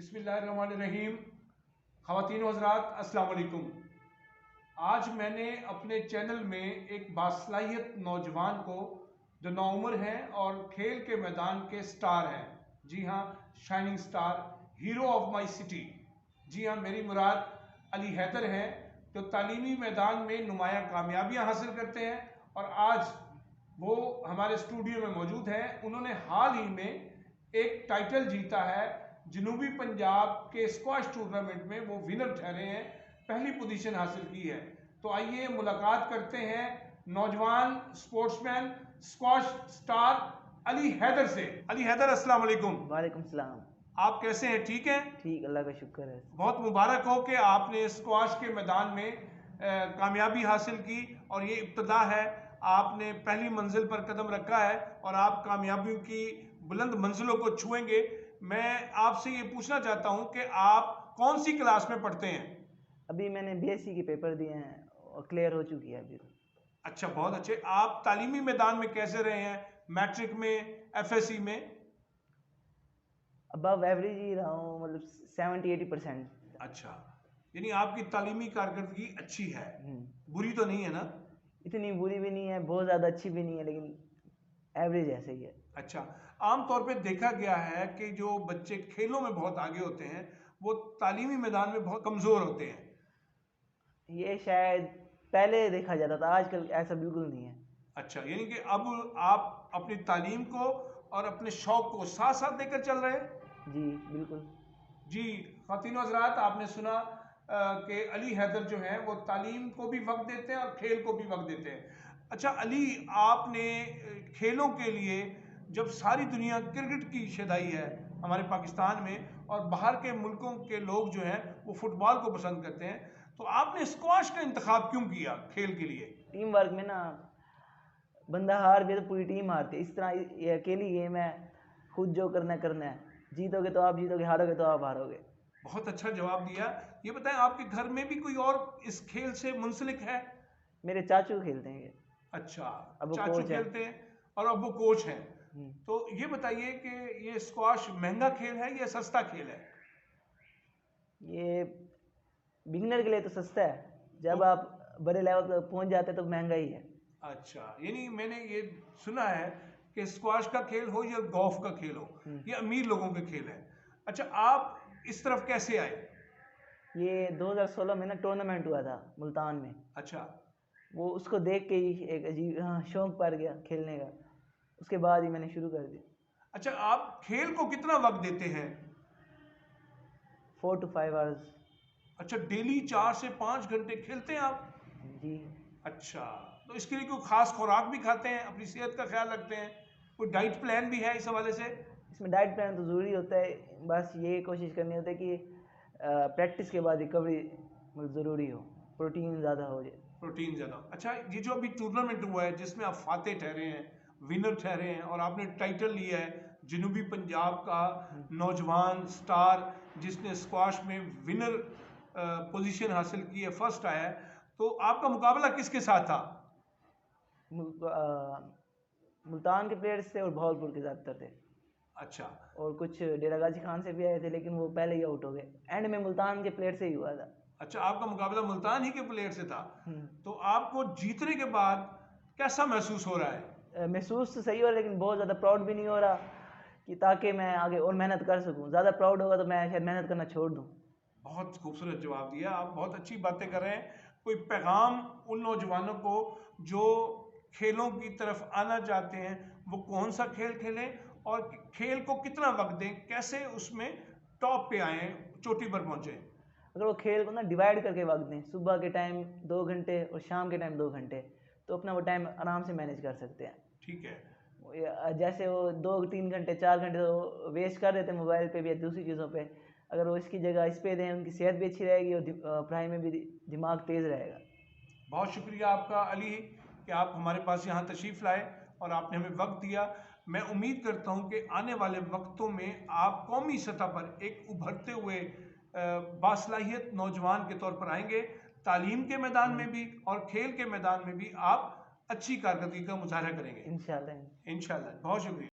बिस्मिल्लाहिर्रहमानिर्रहीम। ख़वातीन व हज़रात, अस्सलाम वालेकुम। आज मैंने अपने चैनल में एक बासलाहियत नौजवान को जो नौउम्र हैं और खेल के मैदान के स्टार हैं, जी हाँ, shining star, hero of my city, जी हाँ, मेरी मुराद अली हैदर हैं, जो तालीमी मैदान में नुमाया कामयाबियाँ हासिल करते हैं और आज वो हमारे स्टूडियो में मौजूद हैं। उन्होंने हाल ही में एक टाइटल जीता है जनूबी पंजाब के स्क्वाश टूर्नामेंट में, वो विनर ठहरे हैं, पहली पोजीशन हासिल की है। तो आइए मुलाकात करते हैं नौजवान sportsman squash star Ali Haider से। अली हैदर, अस्सलाम वालेकुम। वालेकुम सलाम। आप कैसे हैं? ठीक हैं? ठीक, अल्लाह का शुक्र है। बहुत मुबारक हो कि आपने स्क्वाश के मैदान में कामयाबी हासिल की और ये इब्तदा है, आपने पहली मंजिल पर कदम रखा है और आप कामयाबियों की बुलंद मंजिलों को छुएंगे। मैं आपसे ये पूछना चाहता हूँ कि आप कौन सी क्लास में पढ़ते हैं? अभी मैंने बीएससी के पेपर दिए हैं और क्लियर हो चुकी है अभी तो। अच्छा, बहुत अच्छे। आप तालीमी मैदान में कैसे रहे हैं? मैट्रिक में, एफएससी में? अबव एवरेज ही रहा हूँ, मतलब 70-80%। अच्छा, यानी आपकी तालीमी कारकर्दगी अच्छी है, बुरी तो नहीं है ना? इतनी बुरी भी नहीं है, बहुत ज़्यादा अच्छी भी नहीं है, लेकिन एवरेज ऐसे ही है। अच्छा, आमतौर पे देखा गया है कि जो बच्चे खेलों में बहुत आगे होते हैं वो तालीमी मैदान में बहुत कमज़ोर होते हैं। ये शायद पहले देखा जाता था, आजकल ऐसा बिल्कुल नहीं है। अच्छा, यानी कि अब आप अपनी तालीम को और अपने शौक को साथ साथ लेकर चल रहे हैं? जी बिल्कुल। जी, ख़वातीन व हज़रात, आपने सुना कि अली हैदर जो हैं वो तालीम को भी वक्त देते हैं और खेल को भी वक्त देते हैं। अच्छा अली, आपने खेलों के लिए, जब सारी दुनिया क्रिकेट की शदाई है हमारे पाकिस्तान में और बाहर के मुल्कों के लोग जो हैं वो फुटबॉल को पसंद करते हैं, तो आपने स्क्वाश का इंतखाब क्यों किया खेल के लिए? टीम वर्क में ना, बंदा हार भी तो पूरी टीम हारती है। इस तरह ये अकेली गेम है, खुद जो करना है करना है। जीतोगे तो आप जीतोगे, हारोगे तो आप हारोगे। बहुत अच्छा जवाब दिया। ये बताएं, आपके घर में भी कोई और इस खेल से मुंसलिक है? मेरे चाचू खेलते हैं ये। अच्छा, अब वो चाचू कोच है। खेलते हैं और अब वो कोच हैं। तो ये बताइए कि ये स्क्वाश महंगा खेल है या सस्ता खेल है? ये बिगनर के लिए तो सस्ता है, जब तो, आप बड़े लेवल पर पहुंच जाते हैं तो महंगा ही है। अच्छा, यानी मैंने ये सुना है कि स्क्वाश का खेल हो या गोल्फ का खेल हो, ये अमीर लोगों के खेल है। अच्छा, आप इस तरफ कैसे आए? ये 2016 में ना टूर्नामेंट हुआ था मुल्तान में। अच्छा, वो उसको देख के ही एक अजीब शौक पड़ गया खेलने का। उसके बाद ही मैंने शुरू कर दिया। अच्छा, आप खेल को कितना वक्त देते हैं? 4 to 5 आवर्स। अच्छा, डेली 4 से 5 घंटे खेलते हैं आप? जी। अच्छा, तो इसके लिए कोई खास खुराक भी खाते हैं, अपनी सेहत का ख्याल रखते हैं, कोई डाइट प्लान भी है इस हवाले से? इसमें डाइट प्लान तो ज़रूरी होता है, बस ये कोशिश करनी होती है कि प्रैक्टिस के बाद रिकवरी मतलब ज़रूरी हो, प्रोटीन ज़्यादा हो जाए। प्रोटीन ज़्यादा। अच्छा, ये जो अभी टूर्नामेंट हुआ है जिसमें आप फाते ठहरे हैं, विनर ठहरे हैं और आपने टाइटल लिया है जनूबी पंजाब का नौजवान स्टार जिसने स्क्वाश में विनर पोजीशन हासिल की है, फर्स्ट आया है, तो आपका मुकाबला किसके साथ था? मुल्तान के प्लेयर्स थे और भावलपुर के ज़्यादातर थे। अच्छा, और कुछ डेरा गाजी खान से भी आए थे, लेकिन वो पहले ही आउट हो गए। एंड में मुल्तान के प्लेयर से ही हुआ था। अच्छा, आपका मुकाबला मुल्तान ही के प्लेयर से था। तो आपको जीतने के बाद कैसा महसूस हो रहा है? महसूस तो सही हो रहा है, लेकिन बहुत ज़्यादा प्राउड भी नहीं हो रहा कि ताकि मैं आगे और मेहनत कर सकूं। ज़्यादा प्राउड होगा तो मैं शायद मेहनत करना छोड़ दूं। बहुत खूबसूरत जवाब दिया, आप बहुत अच्छी बातें कर रहे हैं। कोई पैगाम उन नौजवानों को जो खेलों की तरफ आना चाहते हैं, वो कौन सा खेल खेलें और खेल को कितना वक्त दें, कैसे उसमें टॉप पे आए, चोटी पर पहुंचे? अगर वो खेल को ना डिवाइड करके वक्त दें, सुबह के टाइम 2 घंटे और शाम के टाइम 2 घंटे, तो अपना वो टाइम आराम से मैनेज कर सकते हैं। ठीक है। जैसे वो 2-3 घंटे 4 घंटे तो वेस्ट कर देते हैं मोबाइल पे भी या दूसरी चीज़ों पे, अगर वो इसकी जगह इस पे दें, उनकी सेहत भी अच्छी रहेगी और पढ़ाई में भी दिमाग तेज़ रहेगा। बहुत शुक्रिया आपका अली कि आप हमारे पास यहाँ तशरीफ़ लाए और आपने हमें वक्त दिया। मैं उम्मीद करता हूँ कि आने वाले वक्तों में आप कौमी सतह पर एक उभरते हुए बासलाहियत नौजवान के तौर पर आएंगे। तालीम के मैदान में भी और खेल के मैदान में भी आप अच्छी कारकर्दगी का मुजाहरा करेंगे इंशाल्लाह। इंशाल्लाह। बहुत शुक्रिया।